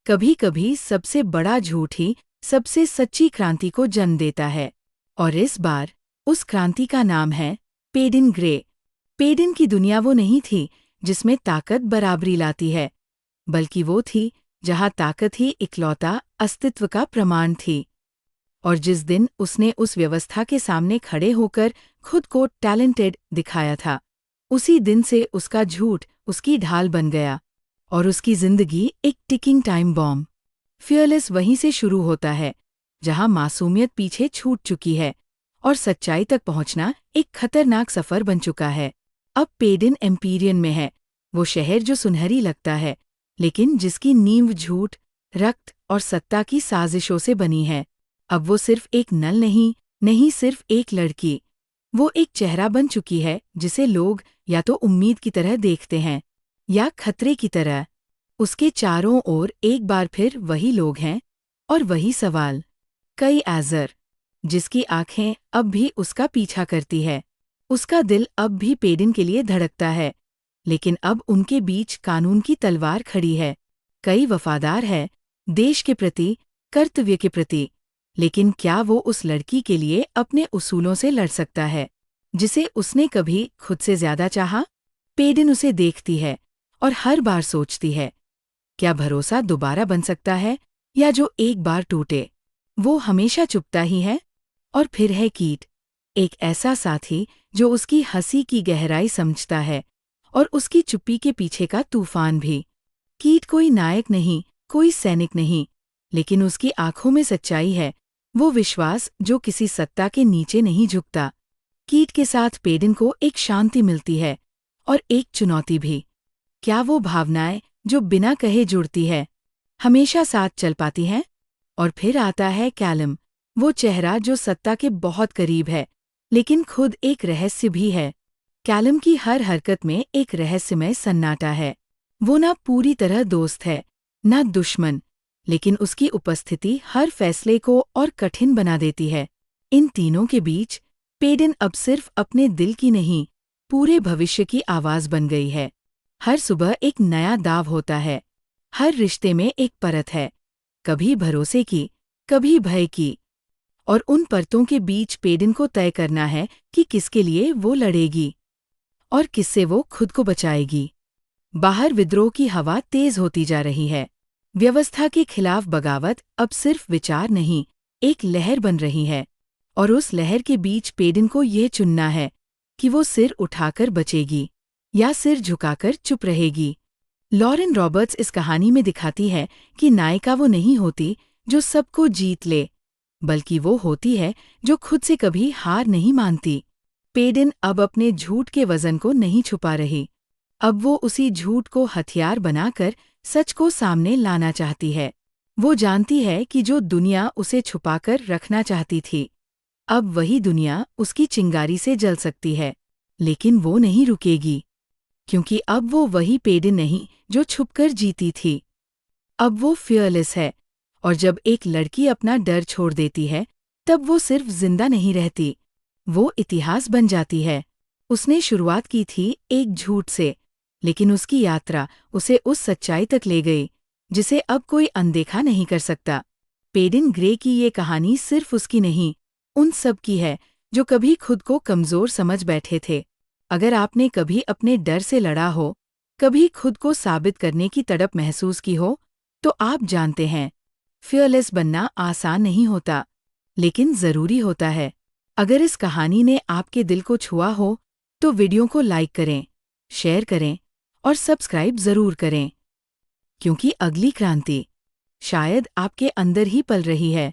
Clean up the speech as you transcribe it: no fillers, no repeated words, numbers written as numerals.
कभी कभी सबसे बड़ा झूठ ही सबसे सच्ची क्रांति को जन्म देता है। और इस बार उस क्रांति का नाम है पेडिन ग्रे। पेडिन की दुनिया वो नहीं थी जिसमें ताकत बराबरी लाती है, बल्कि वो थी जहाँ ताकत ही इकलौता अस्तित्व का प्रमाण थी। और जिस दिन उसने उस व्यवस्था के सामने खड़े होकर खुद को टैलेंटेड दिखाया था, उसी दिन से उसका झूठ उसकी ढाल बन गया और उसकी जिंदगी एक टिकिंग टाइम बॉम्ब। फियरलेस वहीं से शुरू होता है जहां मासूमियत पीछे छूट चुकी है और सच्चाई तक पहुंचना एक खतरनाक सफर बन चुका है। अब पेडिन एम्पीरियन में है, वो शहर जो सुनहरी लगता है लेकिन जिसकी नींव झूठ, रक्त और सत्ता की साजिशों से बनी है। अब वो सिर्फ एक नल नहीं सिर्फ एक लड़की, वो एक चेहरा बन चुकी है जिसे लोग या तो उम्मीद की तरह देखते हैं या खतरे की तरह। उसके चारों ओर एक बार फिर वही लोग हैं और वही सवाल। कई एज़र, जिसकी आंखें अब भी उसका पीछा करती है, उसका दिल अब भी पेडिन के लिए धड़कता है, लेकिन अब उनके बीच कानून की तलवार खड़ी है। कई वफादार है देश के प्रति, कर्तव्य के प्रति, लेकिन क्या वो उस लड़की के लिए अपने उसूलों से लड़ सकता है जिसे उसने कभी खुद से ज्यादा चाहा? पेडिन उसे देखती है और हर बार सोचती है, क्या भरोसा दोबारा बन सकता है या जो एक बार टूटे वो हमेशा चुपता ही है? और फिर है कीट, एक ऐसा साथी जो उसकी हंसी की गहराई समझता है और उसकी चुप्पी के पीछे का तूफान भी। कीट कोई नायक नहीं, कोई सैनिक नहीं, लेकिन उसकी आंखों में सच्चाई है, वो विश्वास जो किसी सत्ता के नीचे नहीं झुकता। कीट के साथ पेडिन को एक शांति मिलती है और एक चुनौती भी। क्या वो भावनाएं जो बिना कहे जुड़ती है हमेशा साथ चल पाती हैं? और फिर आता है कैलम, वो चेहरा जो सत्ता के बहुत करीब है लेकिन खुद एक रहस्य भी है। कैलम की हर हरकत में एक रहस्यमय सन्नाटा है। वो ना पूरी तरह दोस्त है, ना दुश्मन, लेकिन उसकी उपस्थिति हर फैसले को और कठिन बना देती है। इन तीनों के बीच पेडिन अब सिर्फ अपने दिल की नहीं, पूरे भविष्य की आवाज बन गई है। हर सुबह एक नया दाव होता है, हर रिश्ते में एक परत है, कभी भरोसे की, कभी भय की, और उन परतों के बीच पेडिन को तय करना है कि किसके लिए वो लड़ेगी और किससे वो खुद को बचाएगी। बाहर विद्रोह की हवा तेज होती जा रही है। व्यवस्था के खिलाफ बगावत अब सिर्फ विचार नहीं, एक लहर बन रही है, और उस लहर के बीच पेडिन को यह चुनना है कि वो सिर उठाकर बचेगी या सिर झुकाकर चुप रहेगी। लॉरेन रॉबर्ट्स इस कहानी में दिखाती है कि नायिका वो नहीं होती जो सबको जीत ले, बल्कि वो होती है जो खुद से कभी हार नहीं मानती। पेडिन अब अपने झूठ के वजन को नहीं छुपा रही, अब वो उसी झूठ को हथियार बनाकर सच को सामने लाना चाहती है। वो जानती है कि जो दुनिया उसे छुपाकर रखना चाहती थी, अब वही दुनिया उसकी चिंगारी से जल सकती है, लेकिन वो नहीं रुकेगी, क्योंकि अब वो वही पेडिन नहीं जो छुपकर जीती थी। अब वो फियरलेस है, और जब एक लड़की अपना डर छोड़ देती है, तब वो सिर्फ जिंदा नहीं रहती, वो इतिहास बन जाती है। उसने शुरुआत की थी एक झूठ से, लेकिन उसकी यात्रा उसे उस सच्चाई तक ले गई जिसे अब कोई अनदेखा नहीं कर सकता। पेडिन ग्रे की ये कहानी सिर्फ उसकी नहीं, उन सब की है जो कभी खुद को कमजोर समझ बैठे थे। अगर आपने कभी अपने डर से लड़ा हो, कभी खुद को साबित करने की तड़प महसूस की हो, तो आप जानते हैं, फियरलेस बनना आसान नहीं होता, लेकिन जरूरी होता है। अगर इस कहानी ने आपके दिल को छुआ हो, तो वीडियो को लाइक करें, शेयर करें और सब्सक्राइब जरूर करें, क्योंकि अगली क्रांति शायद आपके अंदर ही पल रही है।